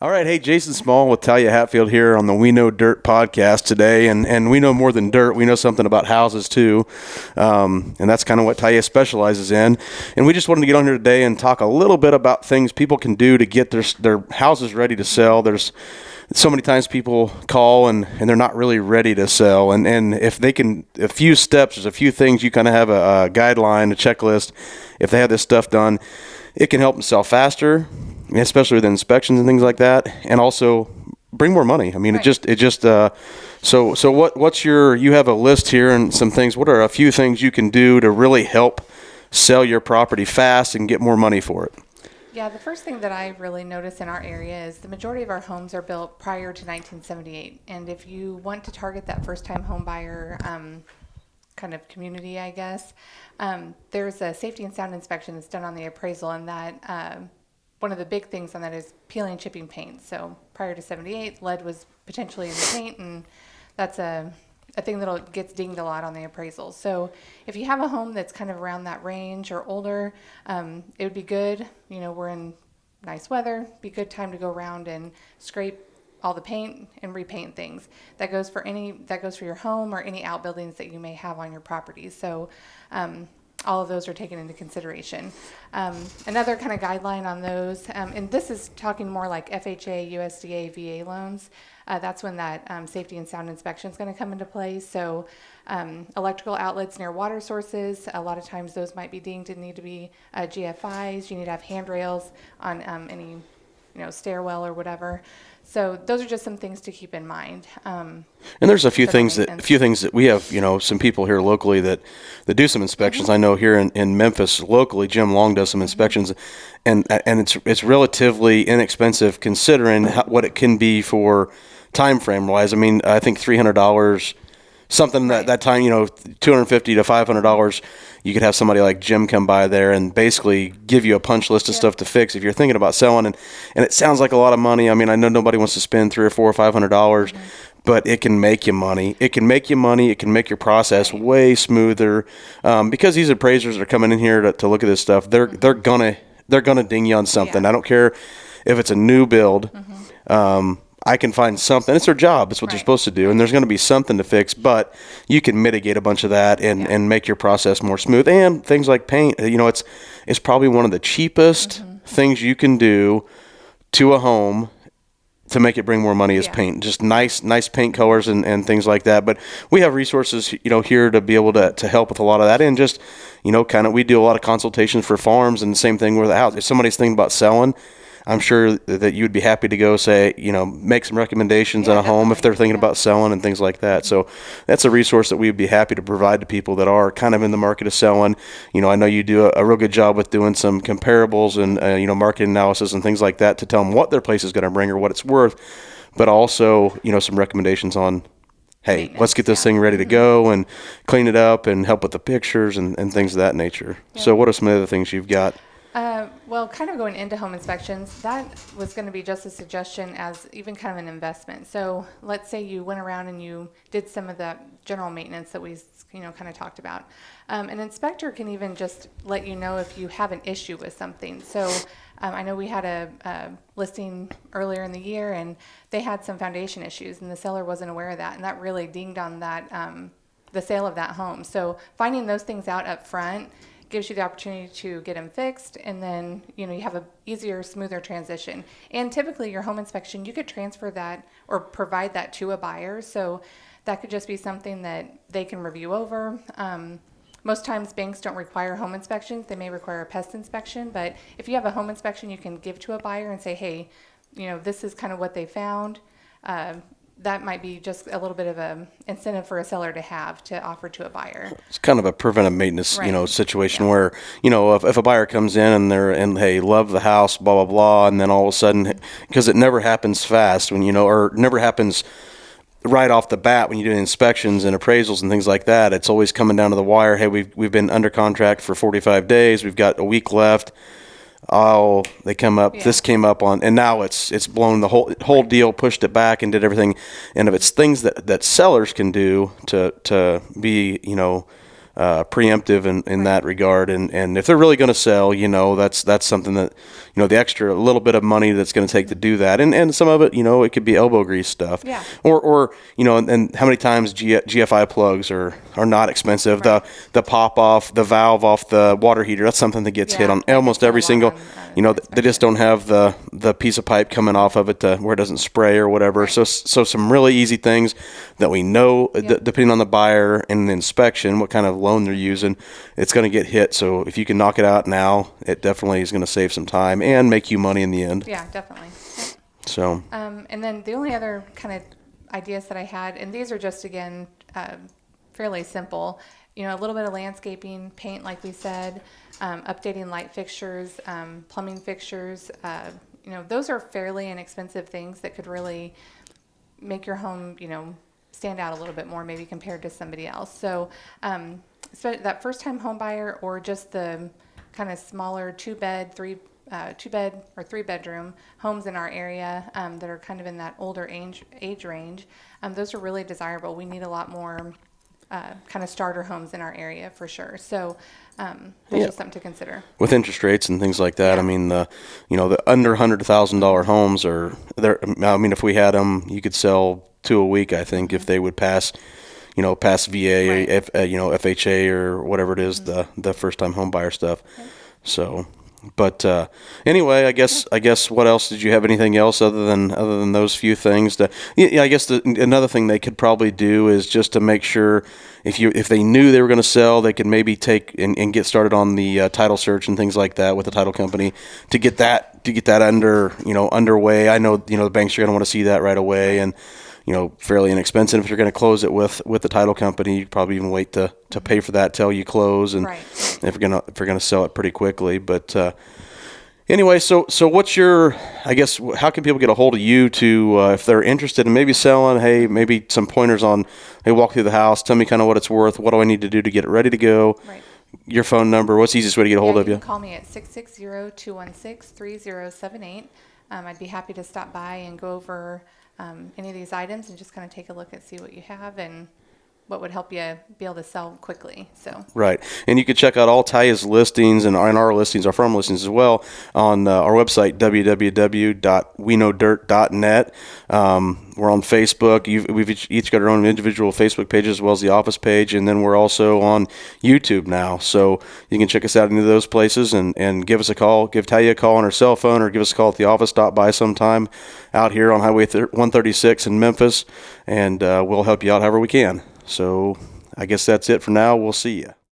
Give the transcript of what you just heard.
All right. Hey, Jason Small with Talia Hatfield here on the We Know Dirt podcast today. And we know more than dirt. We know something about houses too. And that's kind of what Talia specializes in. And we just wanted to get on here today and talk a little bit about things people can do to get their houses ready to sell. There's so many times people call and they're not really ready to sell. And if they can, a few steps, there's a few things you kind of have a guideline, a checklist. If they have this stuff done, it can help them sell faster, especially with inspections and things like that, and also bring more money. I mean, right. What's you have a list here and some things. What are a few things you can do to really help sell your property fast and get more money for it? Yeah, the first thing that I really notice in our area is the majority of our homes are built prior to 1978. And if you want to target that first-time home buyer kind of community, I guess, there's a safety and sound inspection that's done on the appraisal, and that one of the big things on that is peeling and chipping paint. So prior to 78, lead was potentially in the paint, and that's a thing that gets dinged a lot on the appraisal. So if you have a home that's kind of around that range or older, it would be good. We're in nice weather, be a good time to go around and scrape all the paint and repaint things. That goes for your home or any outbuildings that you may have on your property. So all of those are taken into consideration. Another kind of guideline on those, and this is talking more like FHA, USDA, VA loans. That's when that safety and sound inspection is going to come into play. So electrical outlets near water sources, a lot of times those might be deemed to need to be GFIs. You need to have handrails on any stairwell or whatever. So those are just some things to keep in mind. And there's a few things that we have, some people here locally that do some inspections. Mm-hmm. I know here in Memphis locally, Jim Long does some inspections, and it's relatively inexpensive considering what it can be for time frame wise. I mean, I think $300, something right. that time, $250 to $500. You could have somebody like Jim come by there and basically give you a punch list of stuff to fix if you're thinking about selling. And it sounds like a lot of money. I mean, I know nobody wants to spend $300 or $400 or $500, but it can make you money. It can make you money. It can make your process way smoother because these appraisers are coming in here to look at this stuff. They're gonna ding you on something. I don't care if it's a new build. I can find something. It's their job. It's what they're supposed to do. And there's going to be something to fix, but you can mitigate a bunch of that and make your process more smooth. And things like paint, it's probably one of the cheapest things you can do to a home to make it bring more money is paint. Just nice paint colors and things like that. But we have resources, here to be able to help with a lot of that. And just, we do a lot of consultations for farms, and the same thing with the house. If somebody's thinking about selling, I'm sure that you would be happy to go say, make some recommendations on a home if they're thinking about selling and things like that. So that's a resource that we would be happy to provide to people that are kind of in the market of selling. I know you do a real good job with doing some comparables and, market analysis and things like that to tell them what their place is going to bring or what it's worth, but also, some recommendations on, hey, let's get this thing ready to go and clean it up and help with the pictures and things of that nature. Yeah. So what are some other things you've got? Well, kind of going into home inspections, that was going to be just a suggestion as even kind of an investment. So let's say you went around and you did some of the general maintenance that we, kind of talked about. An inspector can even just let you know if you have an issue with something. So I know we had a listing earlier in the year, and they had some foundation issues, and the seller wasn't aware of that, and that really dinged on that the sale of that home. So finding those things out up front gives you the opportunity to get them fixed, and then you have a easier, smoother transition. And typically your home inspection, you could transfer that or provide that to a buyer, so that could just be something that they can review over. Most times banks don't require home inspections. They may require a pest inspection, but if you have a home inspection, you can give to a buyer and say, hey, this is kind of what they found. That might be just a little bit of an incentive for a seller to have to offer to a buyer. It's kind of a preventive maintenance, situation where, if a buyer comes in and hey, love the house, blah, blah, blah, and then all of a sudden, because it never happens fast when, or never happens right off the bat when you do inspections and appraisals and things like that. It's always coming down to the wire. Hey, we've been under contract for 45 days. We've got a week left. Oh, they come up. Yeah. This came up on, and now it's blown the whole deal, pushed it back, and did everything. And if it's things that sellers can do to be preemptive in that regard. And if they're really going to sell, that's something that, the extra little bit of money that's going to take to do that. And some of it, it could be elbow grease stuff. Yeah. Or and how many times GFI plugs are not expensive. Right. The pop off, the valve off the water heater, that's something that gets hit on almost every single, they just don't have the piece of pipe coming off of it to where it doesn't spray or whatever. Right. So some really easy things that we know, depending on the buyer and the inspection, what kind of loan they're using, it's going to get hit. So if you can knock it out now, it definitely is going to save some time and make you money in the end. Yeah, definitely. So. And then the only other kind of ideas that I had, and these are just, again, fairly simple, a little bit of landscaping, paint, like we said, updating light fixtures, plumbing fixtures, those are fairly inexpensive things that could really make your home, stand out a little bit more, maybe compared to somebody else. So, that first-time home buyer, or just the kind of smaller two-bed or three-bedroom homes in our area that are kind of in that older age range, those are really desirable. We need a lot more kind of starter homes in our area for sure. So that's just something to consider. With interest rates and things like that, I mean, the under $100,000 homes are there. I mean, if we had them, you could sell 2 a week, I think, if they would pass VA, Right. FHA or whatever it is, the first time home buyer stuff. Okay. So, but anyway, I guess what else did you have? Anything else other than those few things? I guess another thing they could probably do is just to make sure if they knew they were going to sell, they could maybe take and get started on the title search and things like that with the title company to get that underway. I know the banks are going to want to see that right away, and fairly inexpensive. If you're going to close it with the title company, you probably even wait to pay for that till you close, and Right. if you're gonna sell it pretty quickly. But anyway, so what's your, I guess, how can people get a hold of you to if they're interested in maybe selling? Hey, maybe some pointers on, hey, walk through the house, tell me kind of what it's worth. What do I need to do to get it ready to go? Right. Your phone number. What's the easiest way to get a hold of You you? can call me at 660-216-3078. I'd be happy to stop by and go over any of these items and just kind of take a look and see what you have and what would help you be able to sell quickly. So Right. And you can check out all Talia's listings and our listings, our firm listings as well, on our website, www.weknowdirt.net. We're on Facebook. We've each got our own individual Facebook pages as well as the office page. And then we're also on YouTube now. So you can check us out into those places and give us a call. Give Talia a call on her cell phone, or give us a call at the office. Stop by sometime out here on Highway 136 in Memphis, and we'll help you out however we can. So I guess that's it for now. We'll see you.